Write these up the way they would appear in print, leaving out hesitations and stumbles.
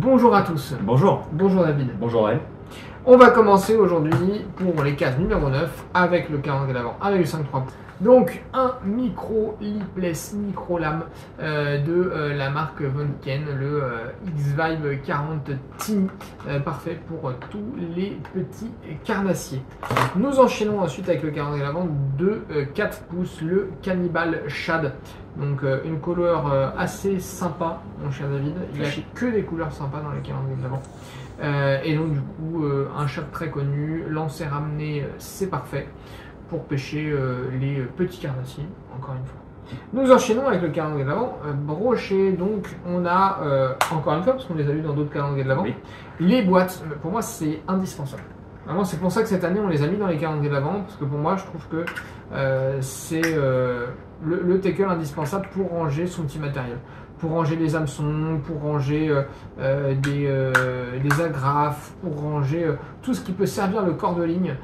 Bonjour à tous. Bonjour. Bonjour David. Bonjour Ray. On va commencer aujourd'hui pour les cases numéro 9 avec le calendrier d'avant, avec le 5-3. Donc un micro lipless, micro lame de la marque Vonken, le X-Vibe 40 Tiny, parfait pour tous les petits carnassiers. Nous enchaînons ensuite avec le calendrier d'avant de 4 pouces, le Cannibal Shad. Donc une couleur assez sympa, mon cher David. Il n'y a que des couleurs sympas dans les calendriers de l'avant. Et donc du coup, un shad très connu, lancer ramené, c'est parfait pour pêcher les petits carnassiers, encore une fois. Nous enchaînons avec le calendrier de l'avant broché. Donc on a, encore une fois, parce qu'on les a vus dans d'autres calendriers de l'avant, oui, les boîtes. Pour moi, c'est indispensable. Vraiment, c'est pour ça que cette année, on les a mis dans les calendriers de l'avant, parce que pour moi, je trouve que c'est le tackle indispensable pour ranger son petit matériel. Pour ranger les hameçons, pour ranger des agrafes, pour ranger tout ce qui peut servir le corps de ligne.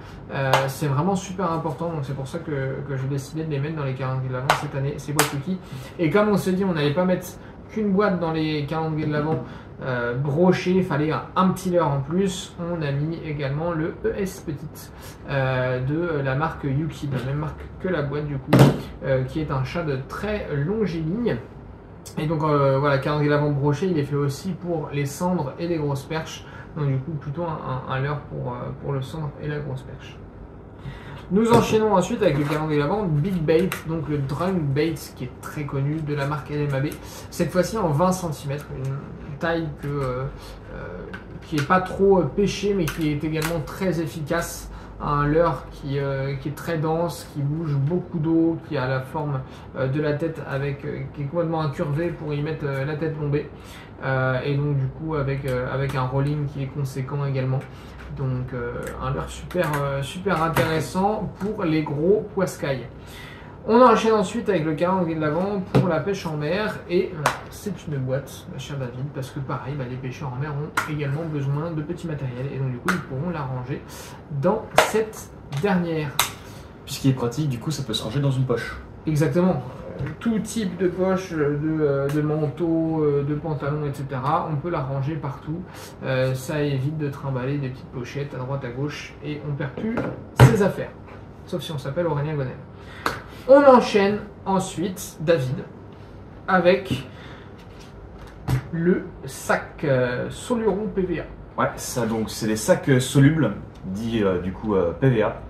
C'est vraiment super important, donc c'est pour ça que j'ai décidé de les mettre dans les calendriers de l'avant cette année, ces boîtes Wiki. Et comme on s'est dit, on n'allait pas mettre qu'une boîte dans les calendriers de l'avant broché, il fallait un petit leurre en plus. On a mis également le ES Petite de la marque Yuki, de la même marque que la boîte du coup, qui est un shad très longiligne. Et donc voilà, calendrier d'avant broché, il est fait aussi pour les cendres et les grosses perches. Donc du coup plutôt un leurre pour le cendre et la grosse perche. Nous enchaînons ensuite avec le calendrier d'avant Big Bait, donc le Drunk Bait qui est très connu de la marque LMAB. Cette fois-ci en 20 cm, une taille qui n'est pas trop pêchée mais qui est également très efficace. Un leurre qui est très dense, qui bouge beaucoup d'eau, qui a la forme de la tête qui est complètement incurvé pour y mettre la tête plombée. Et donc du coup avec un rolling qui est conséquent également. Donc un leurre super intéressant pour les gros poiscailles. On enchaîne ensuite avec le calendrier de l'avant pour la pêche en mer et c'est une boîte, ma chère David, parce que pareil, les pêcheurs en mer ont également besoin de petits matériels et donc du coup ils pourront la ranger dans cette dernière. Puisqu'il est pratique, du coup ça peut se ranger dans une poche. Exactement. Tout type de poche, de manteau, de pantalon, etc. On peut la ranger partout. Ça évite de trimballer des petites pochettes à droite à gauche et on perd plus ses affaires. Sauf si on s'appelle Aurélien Gonel. On enchaîne ensuite, David, avec le sac Soluron PVA. Ouais, ça donc c'est des sacs solubles, dits du coup PVA.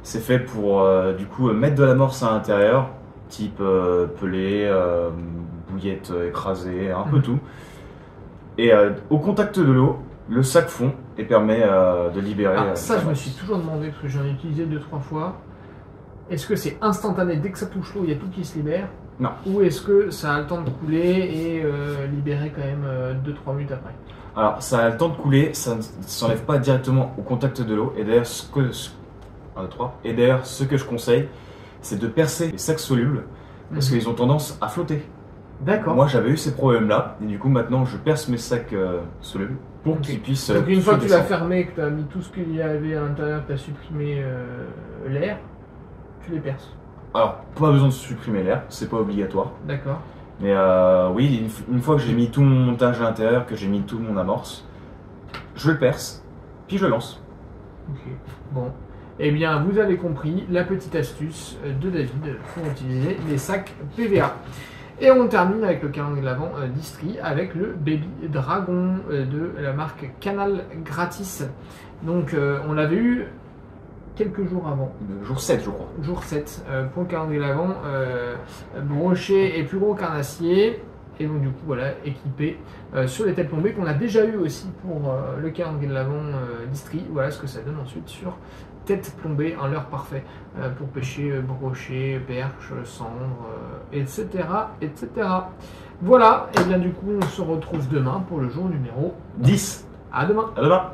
C'est fait pour du coup mettre de l'amorce à l'intérieur, type pelé, bouillette écrasée, un peu tout. Et au contact de l'eau, le sac fond et permet de libérer. Ça, je me suis toujours demandé, parce que j'en ai utilisé 2-3 fois. Est-ce que c'est instantané, dès que ça touche l'eau, il y a tout qui se libère? Non. Ou est-ce que ça a le temps de couler et libérer quand même 2-3 minutes après? Alors, ça a le temps de couler, ça ne s'enlève pas directement au contact de l'eau. Et d'ailleurs, ce que je conseille, c'est de percer les sacs solubles parce qu'ils ont tendance à flotter. D'accord. Moi, j'avais eu ces problèmes-là et du coup, maintenant, je perce mes sacs solubles pour qu'ils puissent. Donc, une fois que tu l'as fermé, que tu as mis tout ce qu'il y avait à l'intérieur, que tu as supprimé l'air, tu les perces. Alors, pas besoin de supprimer l'air, c'est pas obligatoire. D'accord. Mais oui, une fois que j'ai mis tout mon montage à l'intérieur, que j'ai mis tout mon amorce, je le perce, puis je le lance. Ok, bon. Eh bien, vous avez compris la petite astuce de David pour utiliser les sacs PVA. Et on termine avec le calendrier de l'avant d'Istri avec le Baby Dragon de la marque Canal Gratis. Donc, on l'avait eu quelques jours avant. Jour 7, je crois. Jour 7 pour le calendrier de l'avant, broché et plus gros carnassier. Et donc du coup voilà, équipé sur les têtes plombées qu'on a déjà eu aussi pour le calendrier de l'avant d'Istri. Voilà ce que ça donne ensuite sur tête plombée, un leurre parfait pour pêcher brochet, perche, cendre, etc., etc. Voilà, et bien du coup on se retrouve demain pour le jour numéro 10. À demain. À demain.